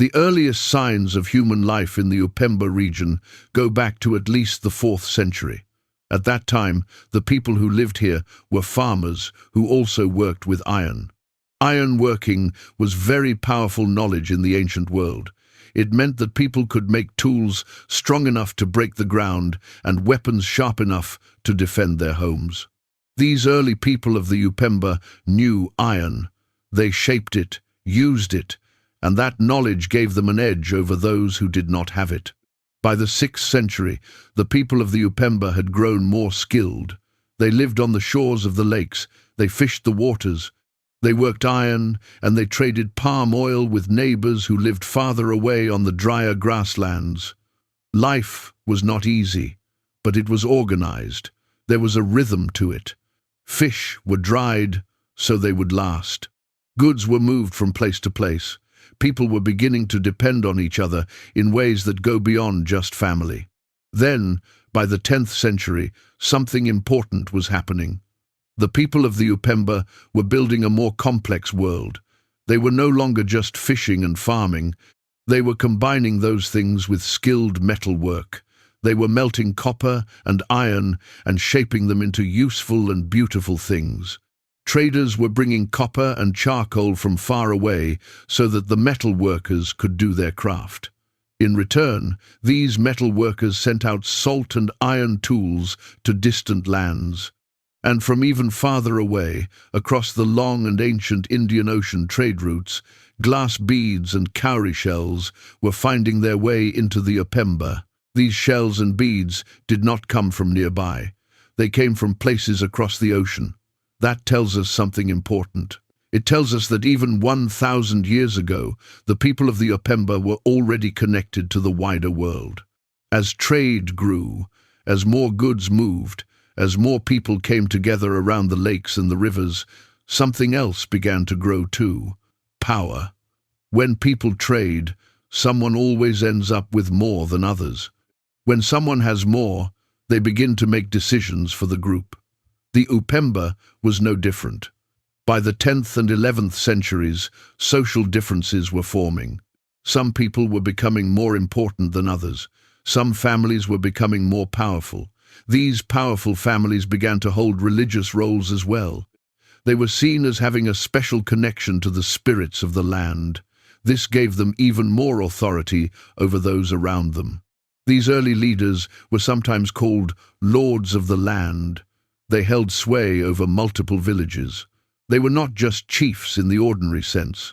The earliest signs of human life in the Upemba region go back to at least the 4th century. At that time, the people who lived here were farmers who also worked with iron. Iron working was very powerful knowledge in the ancient world. It meant that people could make tools strong enough to break the ground and weapons sharp enough to defend their homes. These early people of the Upemba knew iron. They shaped it, used it, and that knowledge gave them an edge over those who did not have it. By the 6th century, the people of the Upemba had grown more skilled. They lived on the shores of the lakes, they fished the waters, they worked iron, and they traded palm oil with neighbors who lived farther away on the drier grasslands. Life was not easy, but it was organized. There was a rhythm to it. Fish were dried so they would last. Goods were moved from place to place. People were beginning to depend on each other in ways that go beyond just family. Then, by the 10th century, something important was happening. The people of the Upemba were building a more complex world. They were no longer just fishing and farming. They were combining those things with skilled metal work. They were melting copper and iron and shaping them into useful and beautiful things. Traders were bringing copper and charcoal from far away so that the metal workers could do their craft. In return, these metal workers sent out salt and iron tools to distant lands. And from even farther away, across the long and ancient Indian Ocean trade routes, glass beads and cowrie shells were finding their way into the Upemba. These shells and beads did not come from nearby. They came from places across the ocean. That tells us something important. It tells us that even 1,000 years ago, the people of the Upemba were already connected to the wider world. As trade grew, as more goods moved, as more people came together around the lakes and the rivers, something else began to grow too: power. When people trade, someone always ends up with more than others. When someone has more, they begin to make decisions for the group. The Upemba was no different. By the 10th and 11th centuries, social differences were forming. Some people were becoming more important than others. Some families were becoming more powerful. These powerful families began to hold religious roles as well. They were seen as having a special connection to the spirits of the land. This gave them even more authority over those around them. These early leaders were sometimes called lords of the land. They held sway over multiple villages. They were not just chiefs in the ordinary sense.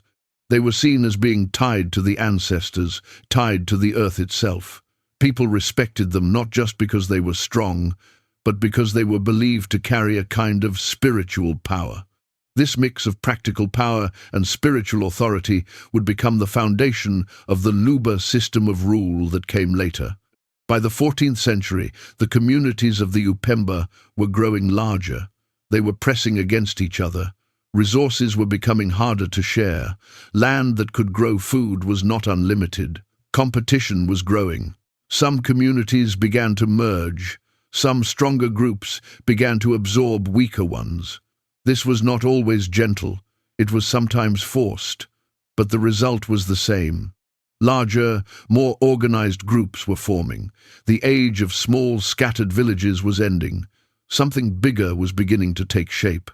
They were seen as being tied to the ancestors, tied to the earth itself. People respected them not just because they were strong, but because they were believed to carry a kind of spiritual power. This mix of practical power and spiritual authority would become the foundation of the Luba system of rule that came later. By the 14th century, the communities of the Upemba were growing larger. They were pressing against each other. Resources were becoming harder to share. Land that could grow food was not unlimited. Competition was growing. Some communities began to merge. Some stronger groups began to absorb weaker ones. This was not always gentle. It was sometimes forced. But the result was the same. Larger, more organized groups were forming. The age of small, scattered villages was ending. Something bigger was beginning to take shape.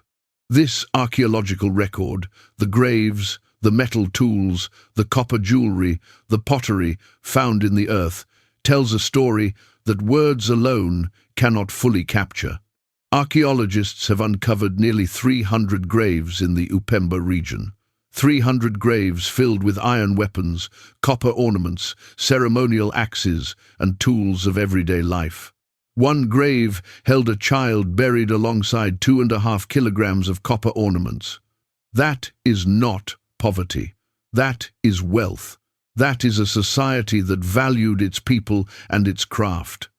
This archaeological record, the graves, the metal tools, the copper jewelry, the pottery found in the earth, tells a story that words alone cannot fully capture. Archaeologists have uncovered nearly 300 graves in the Upemba region. 300 graves filled with iron weapons, copper ornaments, ceremonial axes, and tools of everyday life. One grave held a child buried alongside 2.5 kilograms of copper ornaments. That is not poverty. That is wealth. That is a society that valued its people and its craft.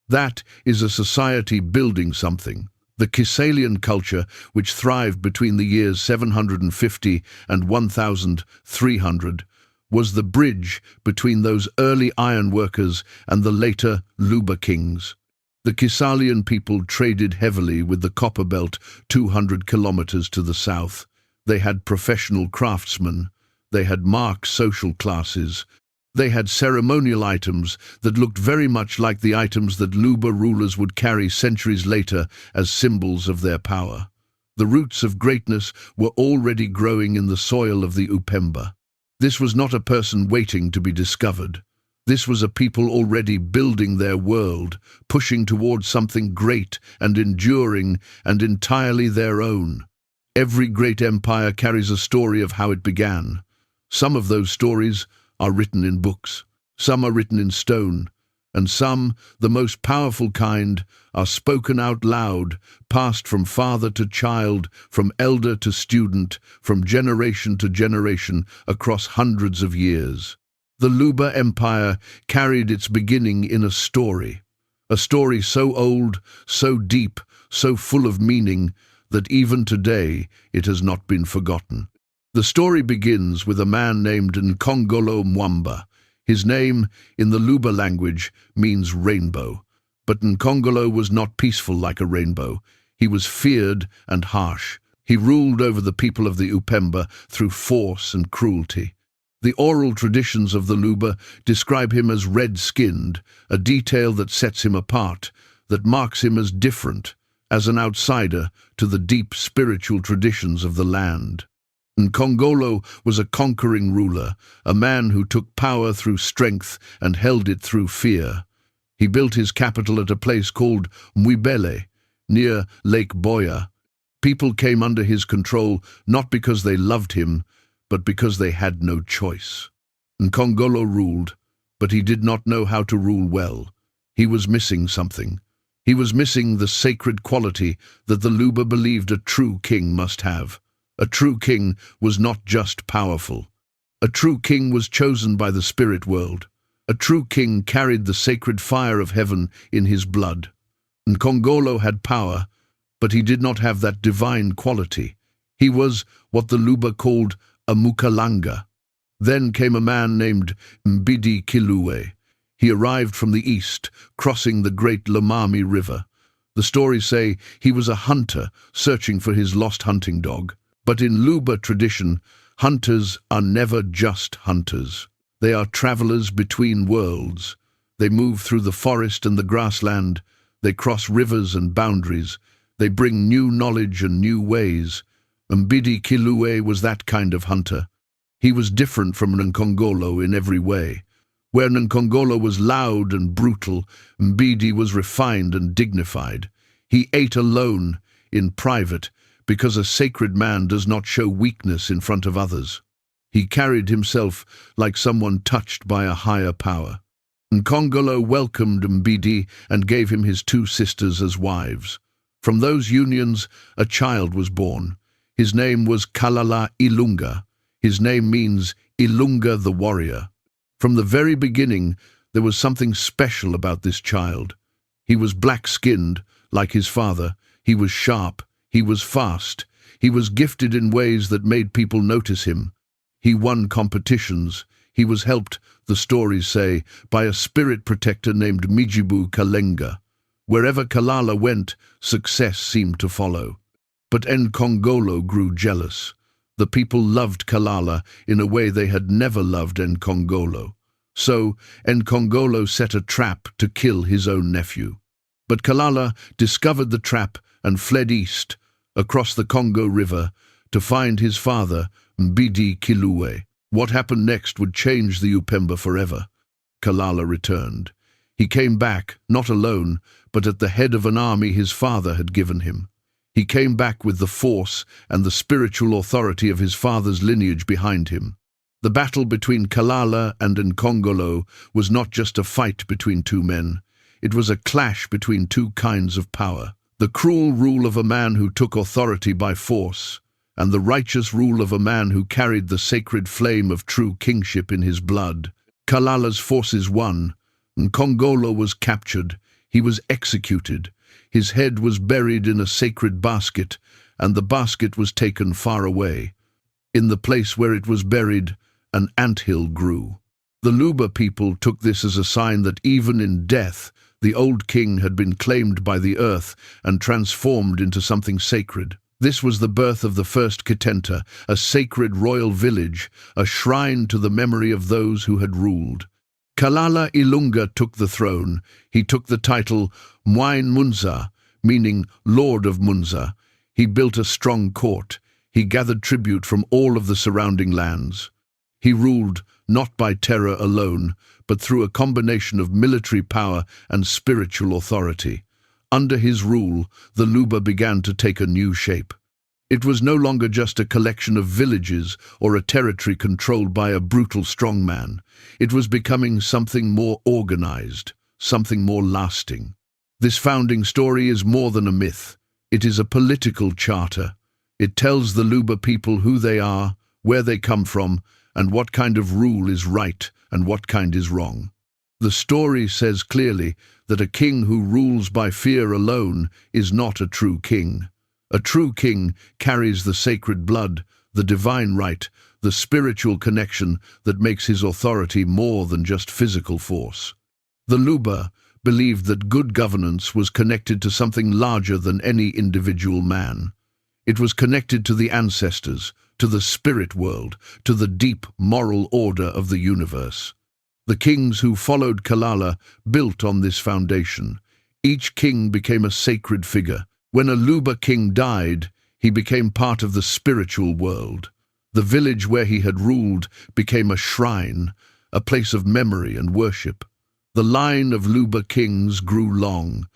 That is a society building something. The Kisalian culture, which thrived between the years 750 and 1300, was the bridge between those early ironworkers and the later Luba kings. The Kisalian people traded heavily with the copper belt 200 kilometers to the south. They had professional craftsmen. They had marked social classes. They had ceremonial items that looked very much like the items that Luba rulers would carry centuries later as symbols of their power. The roots of greatness were already growing in the soil of the Upemba. This was not a person waiting to be discovered. This was a people already building their world, pushing towards something great and enduring and entirely their own. Every great empire carries a story of how it began. Some of those stories are written in books, some are written in stone, and some, the most powerful kind, are spoken out loud, passed from father to child, from elder to student, from generation to generation, across hundreds of years. The Luba Empire carried its beginning in a story so old, so deep, so full of meaning, that even today it has not been forgotten. The story begins with a man named Upmba. His name, in the Luba language, means rainbow. But Nkongolo was not peaceful like a rainbow. He was feared and harsh. He ruled over the people of the Upemba through force and cruelty. The oral traditions of the Luba describe him as red-skinned, a detail that sets him apart, that marks him as different, as an outsider to the deep spiritual traditions of the land. Nkongolo was a conquering ruler, a man who took power through strength and held it through fear. He built his capital at a place called Mwibele, near Lake Boya. People came under his control not because they loved him, but because they had no choice. Nkongolo ruled, but he did not know how to rule well. He was missing something. He was missing the sacred quality that the Luba believed a true king must have. A true king was not just powerful. A true king was chosen by the spirit world. A true king carried the sacred fire of heaven in his blood. Nkongolo had power, but he did not have that divine quality. He was what the Luba called a Mukalanga. Then came a man named Mbidi Kilue. He arrived from the east, crossing the great Lomami River. The stories say he was a hunter searching for his lost hunting dog. But in Luba tradition, hunters are never just hunters. They are travelers between worlds. They move through the forest and the grassland. They cross rivers and boundaries. They bring new knowledge and new ways. Mbidi Kilue was that kind of hunter. He was different from Nkongolo in every way. Where Nkongolo was loud and brutal, Mbidi was refined and dignified. He ate alone, in private, because a sacred man does not show weakness in front of others. He carried himself like someone touched by a higher power. Nkongolo welcomed Mbidi and gave him his 2 sisters as wives. From those unions, a child was born. His name was Kalala Ilunga. His name means Ilunga the warrior. From the very beginning, there was something special about this child. He was black-skinned, like his father. He was sharp. He was fast. He was gifted in ways that made people notice him. He won competitions. He was helped, the stories say, by a spirit protector named Mijibu Kalenga. Wherever Kalala went, success seemed to follow. But Nkongolo grew jealous. The people loved Kalala in a way they had never loved Nkongolo. So, Nkongolo set a trap to kill his own nephew. But Kalala discovered the trap and fled east, across the Congo River, to find his father, Mbidi Kilue. What happened next would change the Upemba forever. Kalala returned. He came back, not alone, but at the head of an army his father had given him. He came back with the force and the spiritual authority of his father's lineage behind him. The battle between Kalala and Nkongolo was not just a fight between 2 men. It was a clash between 2 kinds of power. The cruel rule of a man who took authority by force, and the righteous rule of a man who carried the sacred flame of true kingship in his blood. Kalala's forces won. Nkongolo was captured. He was executed. His head was buried in a sacred basket, and the basket was taken far away. In the place where it was buried, an anthill grew. The Luba people took this as a sign that even in death, the old king had been claimed by the earth and transformed into something sacred. This was the birth of the first Kitenta, a sacred royal village, a shrine to the memory of those who had ruled. Kalala Ilunga took the throne. He took the title Mwain Munza, meaning Lord of Munza. He built a strong court. He gathered tribute from all of the surrounding lands. He ruled not by terror alone, but through a combination of military power and spiritual authority. Under his rule, the Luba began to take a new shape. It was no longer just a collection of villages or a territory controlled by a brutal strongman. It was becoming something more organized, something more lasting. This founding story is more than a myth. It is a political charter. It tells the Luba people who they are, where they come from, and what kind of rule is right and what kind is wrong. The story says clearly that a king who rules by fear alone is not a true king. A true king carries the sacred blood, the divine right, the spiritual connection that makes his authority more than just physical force. The Luba believed that good governance was connected to something larger than any individual man. It was connected to the ancestors, to the spirit world, to the deep moral order of the universe. The kings who followed Kalala built on this foundation. Each king became a sacred figure. When a Luba king died, he became part of the spiritual world. The village where he had ruled became a shrine, a place of memory and worship. The line of Luba kings grew long,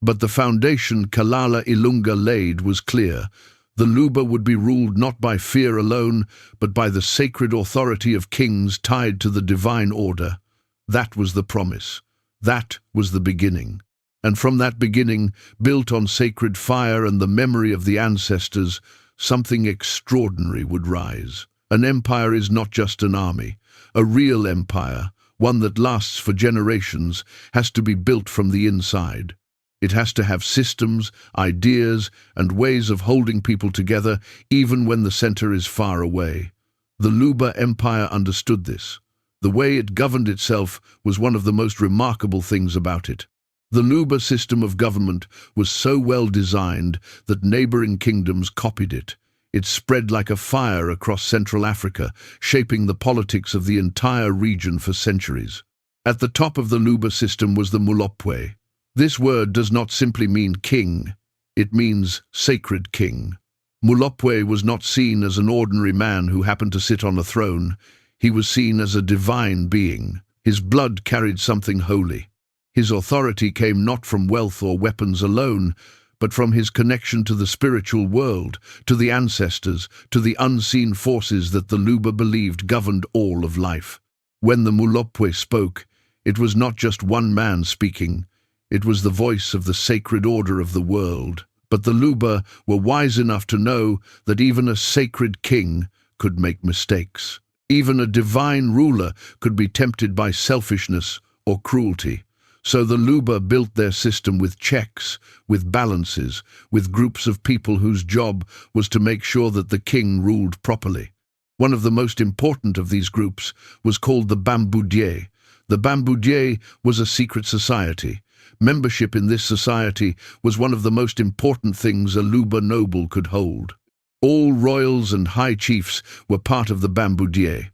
but the foundation Kalala Ilunga laid was clear. The Luba would be ruled not by fear alone, but by the sacred authority of kings tied to the divine order. That was the promise. That was the beginning. And from that beginning, built on sacred fire and the memory of the ancestors, something extraordinary would rise. An empire is not just an army. A real empire, one that lasts for generations, has to be built from the inside. It has to have systems, ideas, and ways of holding people together, even when the center is far away. The Luba Empire understood this. The way it governed itself was one of the most remarkable things about it. The Luba system of government was so well designed that neighboring kingdoms copied it. It spread like a fire across Central Africa, shaping the politics of the entire region for centuries. At the top of the Luba system was the Mulopwe. This word does not simply mean king, it means sacred king. Mulopwe was not seen as an ordinary man who happened to sit on a throne. He was seen as a divine being. His blood carried something holy. His authority came not from wealth or weapons alone, but from his connection to the spiritual world, to the ancestors, to the unseen forces that the Luba believed governed all of life. When the Mulopwe spoke, it was not just one man speaking. It was the voice of the sacred order of the world. But the Luba were wise enough to know that even a sacred king could make mistakes. Even a divine ruler could be tempted by selfishness or cruelty. So the Luba built their system with checks, with balances, with groups of people whose job was to make sure that the king ruled properly. One of the most important of these groups was called the Bamboudier. The Bamboudier was a secret society. Membership in this society was one of the most important things a Luba noble could hold. All royals and high chiefs were part of the Bamboudier.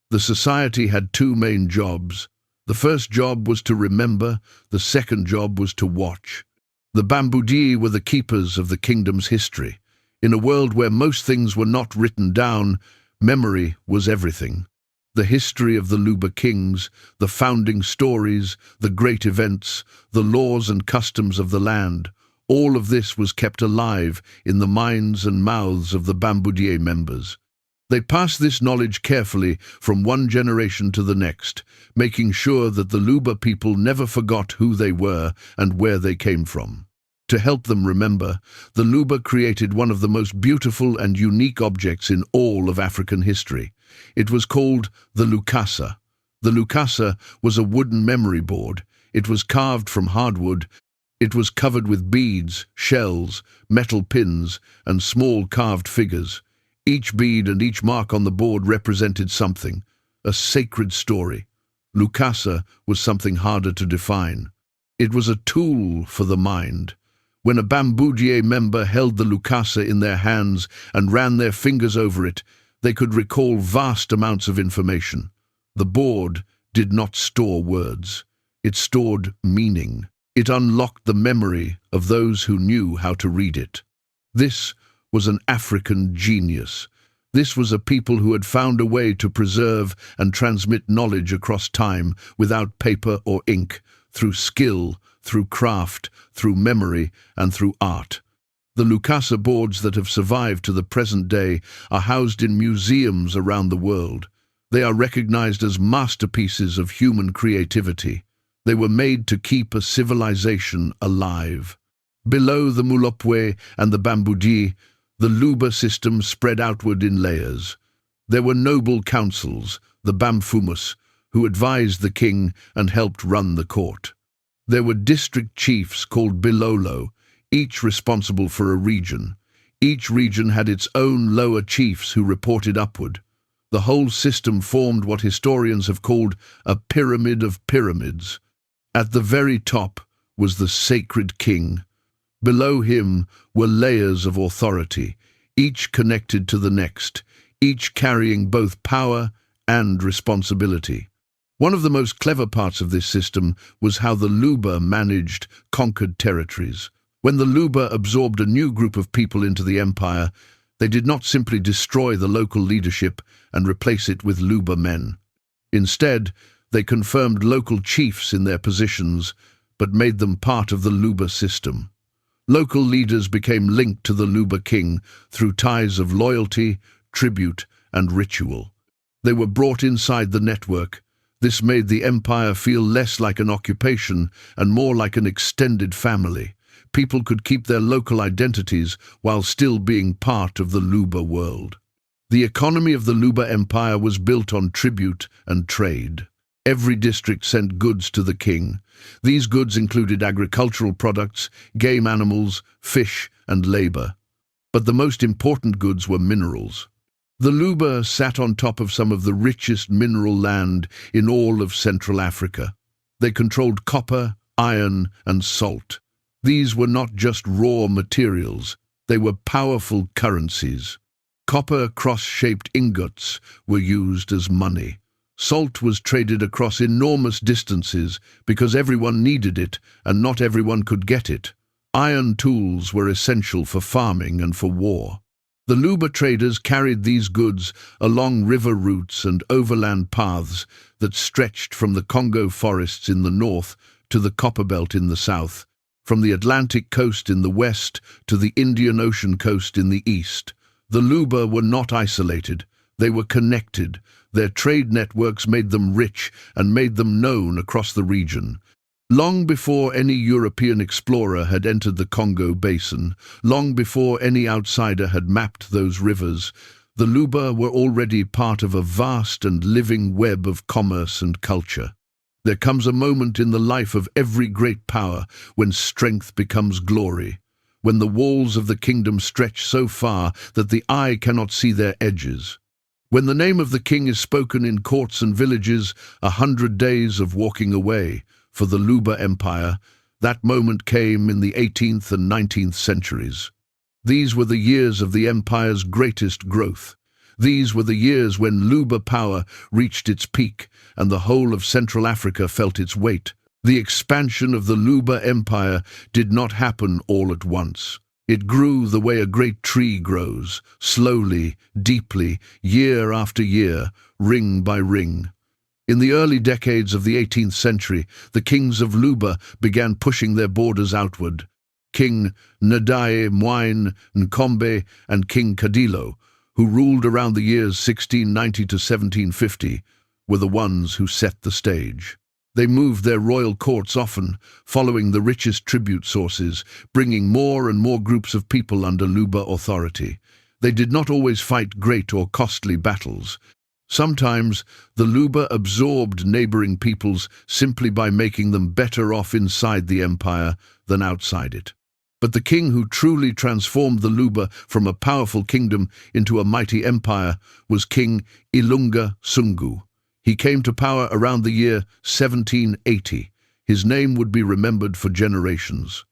The society had two main jobs. The first job was to remember, the second job was to watch. The Bamboudier were the keepers of the kingdom's history. In a world where most things were not written down, memory was everything. The history of the Luba kings, the founding stories, the great events, the laws and customs of the land, all of this was kept alive in the minds and mouths of the Bamboudier members. They passed this knowledge carefully from one generation to the next, making sure that the Luba people never forgot who they were and where they came from. To help them remember, the Luba created one of the most beautiful and unique objects in all of African history. It was called the Lukasa. The Lukasa was a wooden memory board. It was carved from hardwood. It was covered with beads, shells, metal pins, and small carved figures. Each bead and each mark on the board represented something, a sacred story. Lukasa was something harder to define. It was a tool for the mind. When a Bambudier member held the Lukasa in their hands and ran their fingers over it, they could recall vast amounts of information. The board did not store words. It stored meaning. It unlocked the memory of those who knew how to read it. This was an African genius. This was a people who had found a way to preserve and transmit knowledge across time without paper or ink, through skill, through craft, through memory, and through art. The Lukasa boards that have survived to the present day are housed in museums around the world. They are recognized as masterpieces of human creativity. They were made to keep a civilization alive. Below the Mulopwe and the Bambudi, the Luba system spread outward in layers. There were noble councils, the Bamfumus, who advised the king and helped run the court. There were district chiefs called Bilolo, each responsible for a region. Each region had its own lower chiefs who reported upward. The whole system formed what historians have called a pyramid of pyramids. At the very top was the sacred king. Below him were layers of authority, each connected to the next, each carrying both power and responsibility. One of the most clever parts of this system was how the Luba managed conquered territories. When the Luba absorbed a new group of people into the empire, they did not simply destroy the local leadership and replace it with Luba men. Instead, they confirmed local chiefs in their positions, but made them part of the Luba system. Local leaders became linked to the Luba king through ties of loyalty, tribute, and ritual. They were brought inside the network. This made the empire feel less like an occupation and more like an extended family. People could keep their local identities while still being part of the Luba world. The economy of the Luba Empire was built on tribute and trade. Every district sent goods to the king. These goods included agricultural products, game animals, fish, and labor. But the most important goods were minerals. The Luba sat on top of some of the richest mineral land in all of Central Africa. They controlled copper, iron, and salt. These were not just raw materials, they were powerful currencies. Copper cross-shaped ingots were used as money. Salt was traded across enormous distances because everyone needed it and not everyone could get it. Iron tools were essential for farming and for war. The Luba traders carried these goods along river routes and overland paths that stretched from the Congo forests in the north to the Copperbelt in the south, from the Atlantic coast in the west to the Indian Ocean coast in the east. The Luba were not isolated. They were connected. Their trade networks made them rich and made them known across the region. Long before any European explorer had entered the Congo basin, long before any outsider had mapped those rivers, the Luba were already part of a vast and living web of commerce and culture. There comes a moment in the life of every great power when strength becomes glory, when the walls of the kingdom stretch so far that the eye cannot see their edges. When the name of the king is spoken in courts and villages, 100 days of walking away. For the Luba Empire, that moment came in the 18th and 19th centuries. These were the years of the empire's greatest growth. These were the years when Luba power reached its peak and the whole of Central Africa felt its weight. The expansion of the Luba Empire did not happen all at once. It grew the way a great tree grows, slowly, deeply, year after year, ring by ring. In the early decades of the 18th century, the kings of Luba began pushing their borders outward. King Ndai Mwine Nkombe and King Kadilo, who ruled around the years 1690 to 1750, were the ones who set the stage. They moved their royal courts often, following the richest tribute sources, bringing more and more groups of people under Luba authority. They did not always fight great or costly battles. Sometimes the Luba absorbed neighboring peoples simply by making them better off inside the empire than outside it. But the king who truly transformed the Luba from a powerful kingdom into a mighty empire was King Ilunga Sungu. He came to power around the year 1780. His name would be remembered for generations.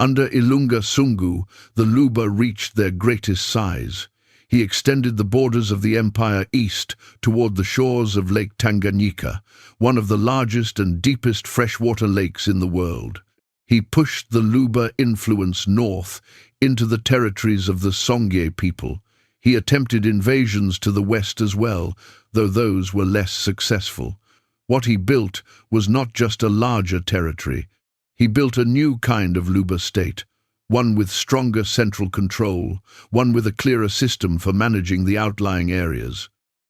Under Ilunga Sungu, the Luba reached their greatest size. He extended the borders of the empire east toward the shores of Lake Tanganyika, one of the largest and deepest freshwater lakes in the world. He pushed the Luba influence north into the territories of the Songye people. He attempted invasions to the west as well, though those were less successful. What he built was not just a larger territory. He built a new kind of Luba state, one with stronger central control, one with a clearer system for managing the outlying areas.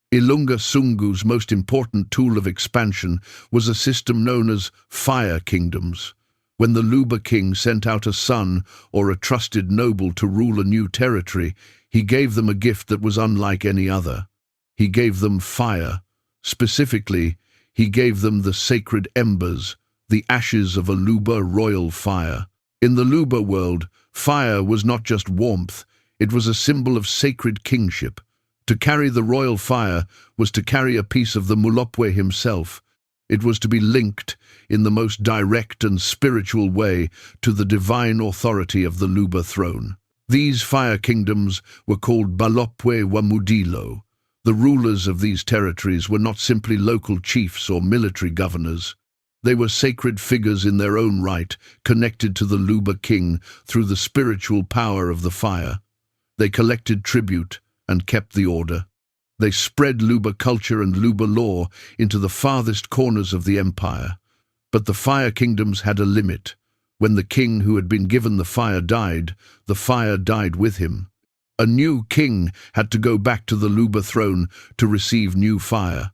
Ilunga Sungu's most important tool of expansion was a system known as fire kingdoms. When the Luba king sent out a son or a trusted noble to rule a new territory, he gave them a gift that was unlike any other. He gave them fire. Specifically, he gave them the sacred embers, the ashes of a Luba royal fire. In the Luba world, fire was not just warmth, it was a symbol of sacred kingship. To carry the royal fire was to carry a piece of the Mulopwe himself. It was to be linked, in the most direct and spiritual way, to the divine authority of the Luba throne. These fire kingdoms were called Balopwe wa Mudilo. The rulers of these territories were not simply local chiefs or military governors. They were sacred figures in their own right, connected to the Luba king through the spiritual power of the fire. They collected tribute and kept the order. They spread Luba culture and Luba law into the farthest corners of the empire. But the fire kingdoms had a limit. When the king who had been given the fire died with him. A new king had to go back to the Luba throne to receive new fire.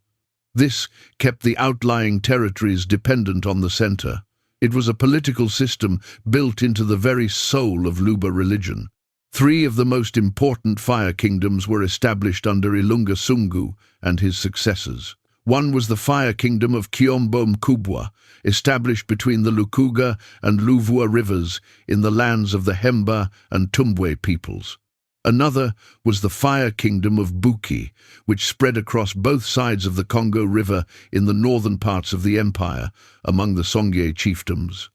This kept the outlying territories dependent on the center. It was a political system built into the very soul of Luba religion. 3 of the most important fire kingdoms were established under Ilunga Sungu and his successors. One was the fire kingdom of Kiombo Mkubwa, established between the Lukuga and Luvua rivers in the lands of the Hemba and Tumbwe peoples. Another was the fire kingdom of Buki, which spread across both sides of the Congo River in the northern parts of the empire, among the Songye chiefdoms.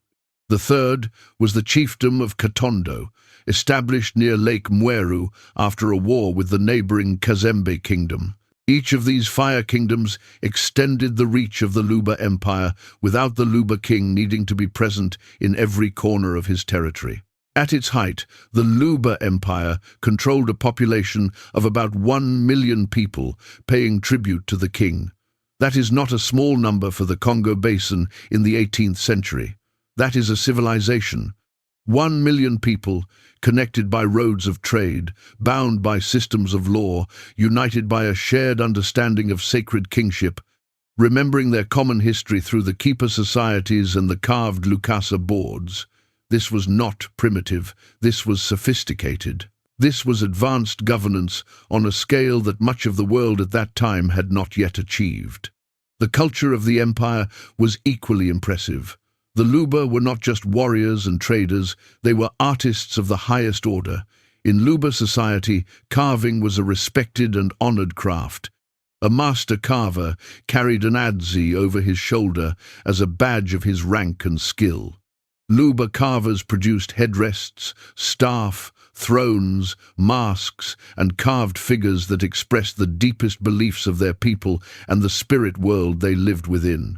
The third was the chiefdom of Katondo, established near Lake Mweru after a war with the neighboring Kazembe kingdom. Each of these fire kingdoms extended the reach of the Luba Empire without the Luba king needing to be present in every corner of his territory. At its height, the Luba Empire controlled a population of about 1 million people, paying tribute to the king. That is not a small number for the Congo Basin in the 18th century. That is a civilization. 1 million people, connected by roads of trade, bound by systems of law, united by a shared understanding of sacred kingship, remembering their common history through the keeper societies and the carved Lukasa boards. This was not primitive, this was sophisticated. This was advanced governance on a scale that much of the world at that time had not yet achieved. The culture of the empire was equally impressive. The Luba were not just warriors and traders, they were artists of the highest order. In Luba society, carving was a respected and honored craft. A master carver carried an adze over his shoulder as a badge of his rank and skill. Luba carvers produced headrests, staff, thrones, masks, and carved figures that expressed the deepest beliefs of their people and the spirit world they lived within.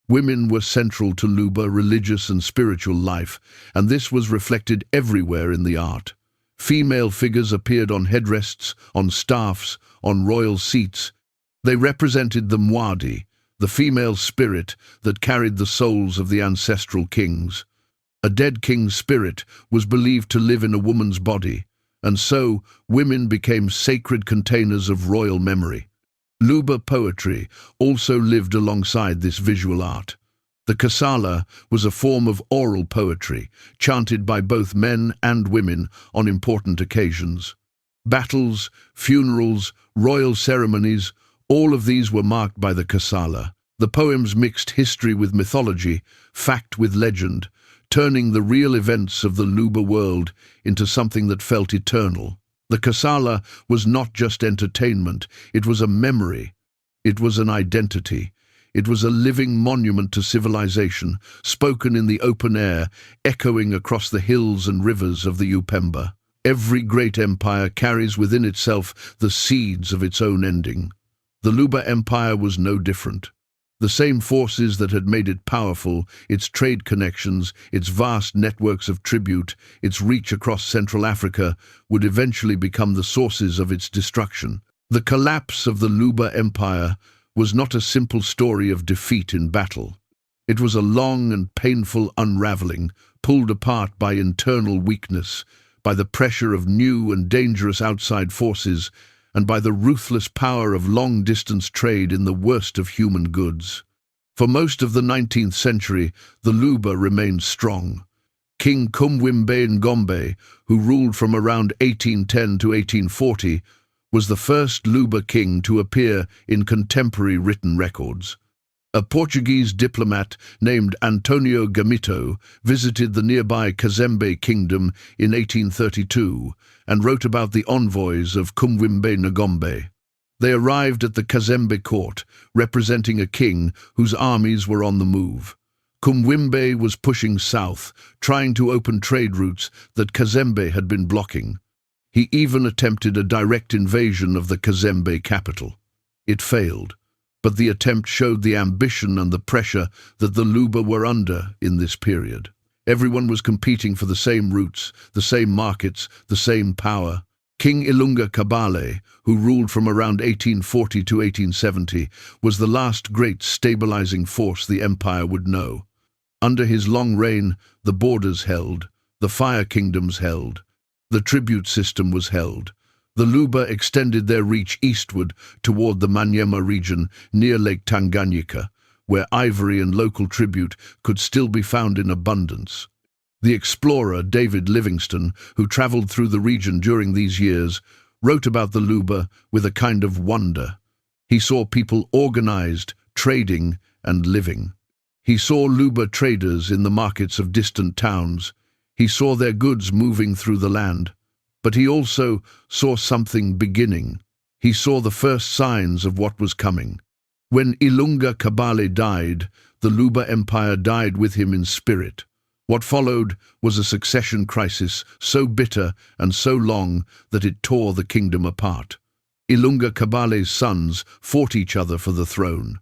Women were central to Luba religious and spiritual life, and this was reflected everywhere in the art. Female figures appeared on headrests, on staffs, on royal seats. They represented the Mwadi, the female spirit that carried the souls of the ancestral kings. A dead king's spirit was believed to live in a woman's body, and so women became sacred containers of royal memory. Luba poetry also lived alongside this visual art. The Kasala was a form of oral poetry, chanted by both men and women on important occasions. Battles, funerals, royal ceremonies, all of these were marked by the Kasala. The poems mixed history with mythology, fact with legend, turning the real events of the Luba world into something that felt eternal. The Kasala was not just entertainment, it was a memory. It was an identity. It was a living monument to civilization, spoken in the open air, echoing across the hills and rivers of the Upemba. Every great empire carries within itself the seeds of its own ending. The Luba Empire was no different. The same forces that had made it powerful, its trade connections, its vast networks of tribute, its reach across Central Africa, would eventually become the sources of its destruction. The collapse of the Luba Empire was not a simple story of defeat in battle. It was a long and painful unraveling, pulled apart by internal weakness, by the pressure of new and dangerous outside forces, and by the ruthless power of long-distance trade in the worst of human goods. For most of the 19th century, the Luba remained strong. King Upmba, who ruled from around 1810 to 1840, was the first Luba king to appear in contemporary written records. A Portuguese diplomat named Antonio Gamito visited the nearby Kazembe kingdom in 1832 and wrote about the envoys of Upmba. They arrived at the Kazembe court, representing a king whose armies were on the move. Upmba was pushing south, trying to open trade routes that Kazembe had been blocking. He even attempted a direct invasion of the Kazembe capital. It failed, but the attempt showed the ambition and the pressure that the Luba were under in this period. Everyone was competing for the same routes, the same markets, the same power. King Ilunga Kabale, who ruled from around 1840 to 1870, was the last great stabilizing force the empire would know. Under his long reign, the borders held, the fire kingdoms held, the tribute system was held. The Luba extended their reach eastward toward the Manyema region near Lake Tanganyika, where ivory and local tribute could still be found in abundance. The explorer David Livingstone, who traveled through the region during these years, wrote about the Luba with a kind of wonder. He saw people organized, trading, and living. He saw Luba traders in the markets of distant towns. He saw their goods moving through the land. But he also saw something beginning. He saw the first signs of what was coming. When Ilunga Kabale died, the Luba Empire died with him in spirit. What followed was a succession crisis so bitter and so long that it tore the kingdom apart. Ilunga Kabale's sons fought each other for the throne.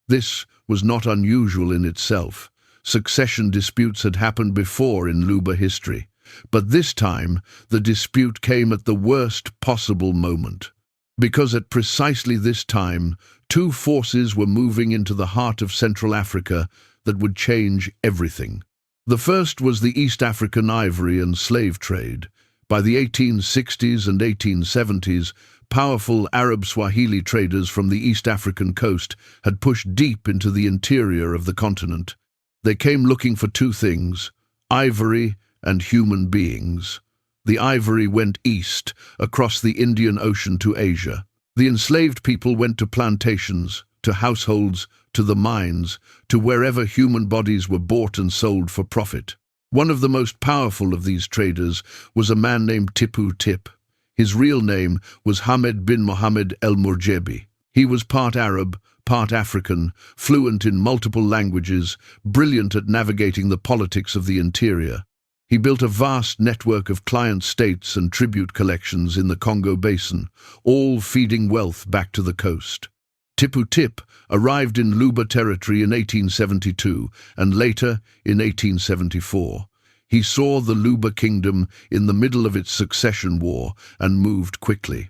This was not unusual in itself. Succession disputes had happened before in Luba history. But this time, the dispute came at the worst possible moment. Because at precisely this time, two forces were moving into the heart of Central Africa that would change everything. The first was the East African ivory and slave trade. By the 1860s and 1870s, powerful Arab Swahili traders from the East African coast had pushed deep into the interior of the continent. They came looking for two things: ivory and human beings. The ivory went east, across the Indian Ocean to Asia. The enslaved people went to plantations, to households, to the mines, to wherever human bodies were bought and sold for profit. One of the most powerful of these traders was a man named Tipu Tip. His real name was Hamed bin Mohammed El Murjebi. He was part Arab, part African, fluent in multiple languages, brilliant at navigating the politics of the interior. He built a vast network of client states and tribute collections in the Congo Basin, all feeding wealth back to the coast. Tipu Tip arrived in Luba territory in 1872 and later in 1874. He saw the Luba kingdom in the middle of its succession war and moved quickly.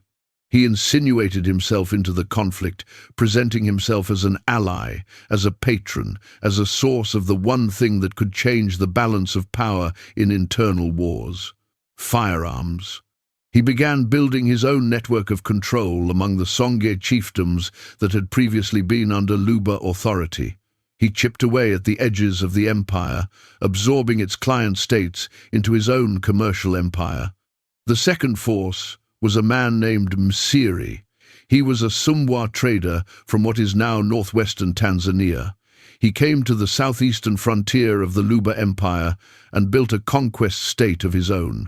He insinuated himself into the conflict, presenting himself as an ally, as a patron, as a source of the one thing that could change the balance of power in internal wars: firearms. He began building his own network of control among the Songye chiefdoms that had previously been under Luba authority. He chipped away at the edges of the empire, absorbing its client states into his own commercial empire. The second force was a man named Msiri. He was a Sumwa trader from what is now northwestern Tanzania. He came to the southeastern frontier of the Luba Empire and built a conquest state of his own.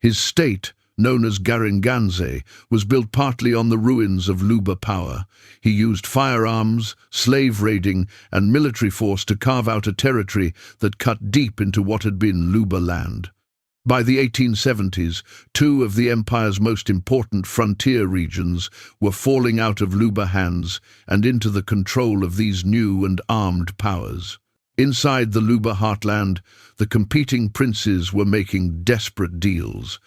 His state known as Garinganze, was built partly on the ruins of Luba power. He used firearms, slave raiding, and military force to carve out a territory that cut deep into what had been Luba land. By the 1870s, two of the empire's most important frontier regions were falling out of Luba hands and into the control of these new and armed powers. Inside the Luba heartland, the competing princes were making desperate deals.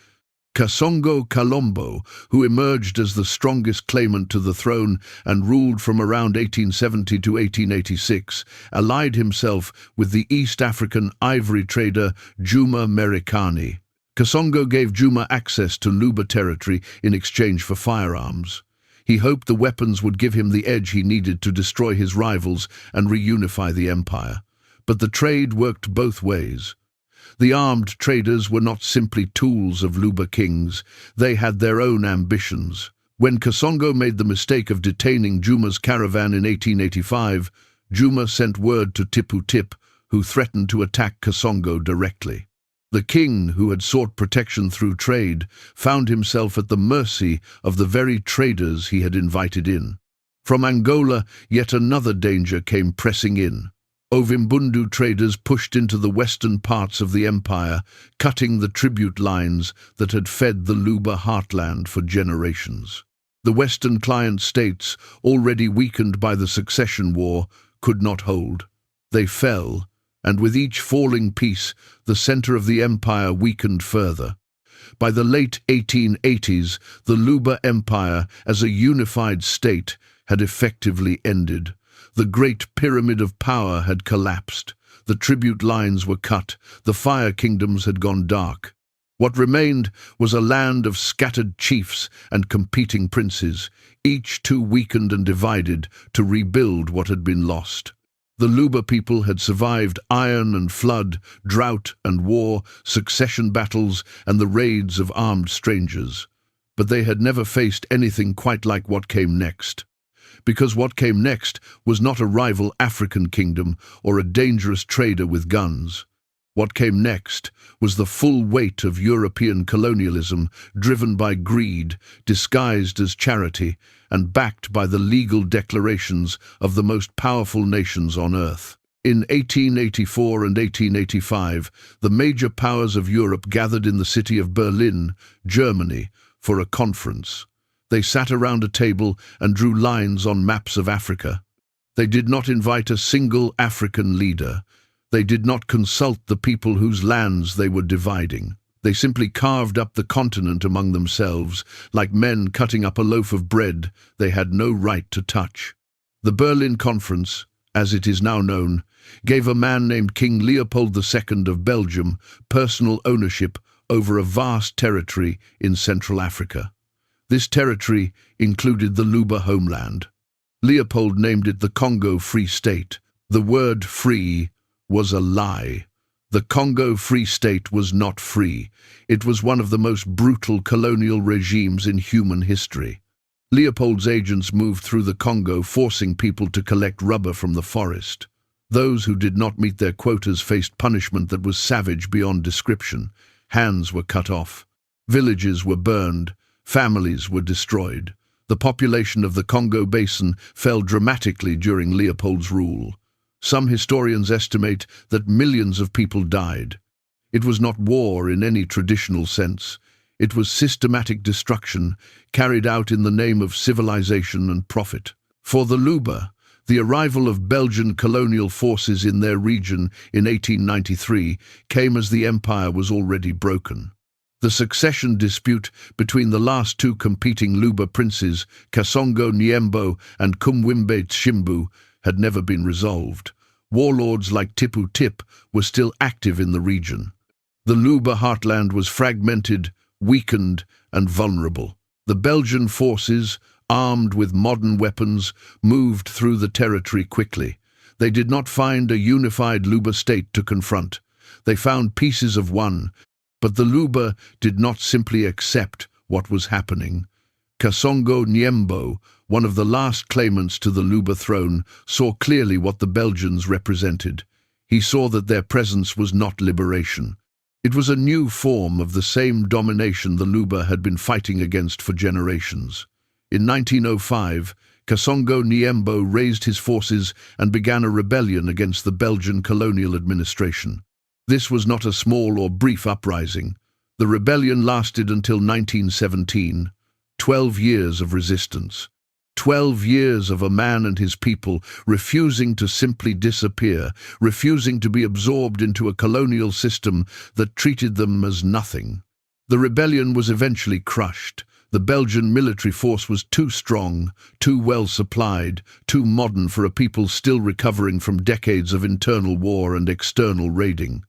Kasongo Kalombo, who emerged as the strongest claimant to the throne and ruled from around 1870 to 1886, allied himself with the East African ivory trader Juma Merikani. Kasongo gave Juma access to Luba territory in exchange for firearms. He hoped the weapons would give him the edge he needed to destroy his rivals and reunify the empire. But the trade worked both ways. The armed traders were not simply tools of Luba kings, they had their own ambitions. When Kasongo made the mistake of detaining Juma's caravan in 1885, Juma sent word to Tipu Tip, who threatened to attack Kasongo directly. The king, who had sought protection through trade, found himself at the mercy of the very traders he had invited in. From Angola, yet another danger came pressing in. Ovimbundu traders pushed into the western parts of the empire, cutting the tribute lines that had fed the Luba heartland for generations. The western client states, already weakened by the succession war, could not hold. They fell, and with each falling piece, the center of the empire weakened further. By the late 1880s, the Luba Empire, as a unified state, had effectively ended. The great pyramid of power had collapsed. The tribute lines were cut. The fire kingdoms had gone dark. What remained was a land of scattered chiefs and competing princes, each too weakened and divided to rebuild what had been lost. The Luba people had survived iron and flood, drought and war, succession battles, and the raids of armed strangers. But they had never faced anything quite like what came next. Because what came next was not a rival African kingdom or a dangerous trader with guns. What came next was the full weight of European colonialism, driven by greed, disguised as charity, and backed by the legal declarations of the most powerful nations on earth. In 1884 and 1885, the major powers of Europe gathered in the city of Berlin, Germany, for a conference. They sat around a table and drew lines on maps of Africa. They did not invite a single African leader. They did not consult the people whose lands they were dividing. They simply carved up the continent among themselves, like men cutting up a loaf of bread they had no right to touch. The Berlin Conference, as it is now known, gave a man named King Leopold II of Belgium personal ownership over a vast territory in Central Africa. This territory included the Luba homeland. Leopold named it the Congo Free State. The word free was a lie. The Congo Free State was not free. It was one of the most brutal colonial regimes in human history. Leopold's agents moved through the Congo, forcing people to collect rubber from the forest. Those who did not meet their quotas faced punishment that was savage beyond description. Hands were cut off. Villages were burned. Families were destroyed. The population of the Congo Basin fell dramatically during Leopold's rule. Some historians estimate that millions of people died. It was not war in any traditional sense. It was systematic destruction carried out in the name of civilization and profit. For the Luba, the arrival of Belgian colonial forces in their region in 1893 came as the empire was already broken. The succession dispute between the last two competing Luba princes, Kasongo Nyembo and Kumwimbe Tshimbu, had never been resolved. Warlords like Tipu Tip were still active in the region. The Luba heartland was fragmented, weakened, and vulnerable. The Belgian forces, armed with modern weapons, moved through the territory quickly. They did not find a unified Luba state to confront. They found pieces of one, but the Luba did not simply accept what was happening. Kasongo Nyembo, one of the last claimants to the Luba throne, saw clearly what the Belgians represented. He saw that their presence was not liberation. It was a new form of the same domination the Luba had been fighting against for generations. In 1905, Kasongo Niembo raised his forces and began a rebellion against the Belgian colonial administration. This was not a small or brief uprising. The rebellion lasted until 1917, 12 years of resistance. 12 years of a man and his people refusing to simply disappear, refusing to be absorbed into a colonial system that treated them as nothing. The rebellion was eventually crushed. The Belgian military force was too strong, too well supplied, too modern for a people still recovering from decades of internal war and external raiding.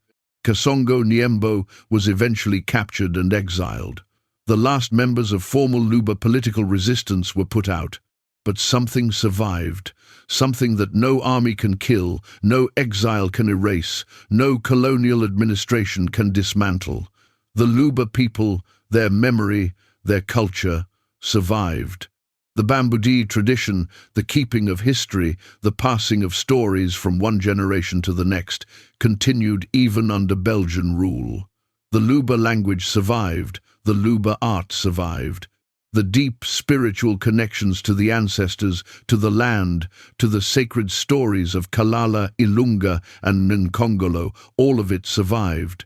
Kasongo Niembo was eventually captured and exiled. The last members of formal Luba political resistance were put out. But something survived, something that no army can kill, no exile can erase, no colonial administration can dismantle. The Luba people, their memory, their culture, survived. The Bambudi tradition, the keeping of history, the passing of stories from one generation to the next, continued even under Belgian rule. The Luba language survived, the Luba art survived. The deep spiritual connections to the ancestors, to the land, to the sacred stories of Kalala, Ilunga, and Nkongolo, all of it survived.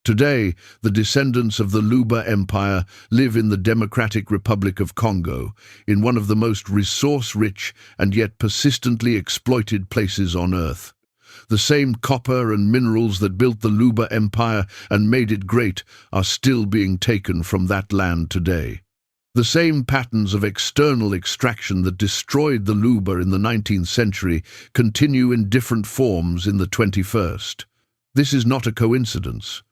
Today, the descendants of the Luba Empire live in the Democratic Republic of Congo, in one of the most resource-rich and yet persistently exploited places on Earth. The same copper and minerals that built the Luba Empire and made it great are still being taken from that land today. The same patterns of external extraction that destroyed the Luba in the 19th century continue in different forms in the 21st. This is not a coincidence.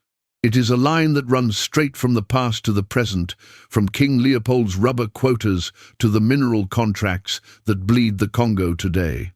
It is a line that runs straight from the past to the present, from King Leopold's rubber quotas to the mineral contracts that bleed the Congo today.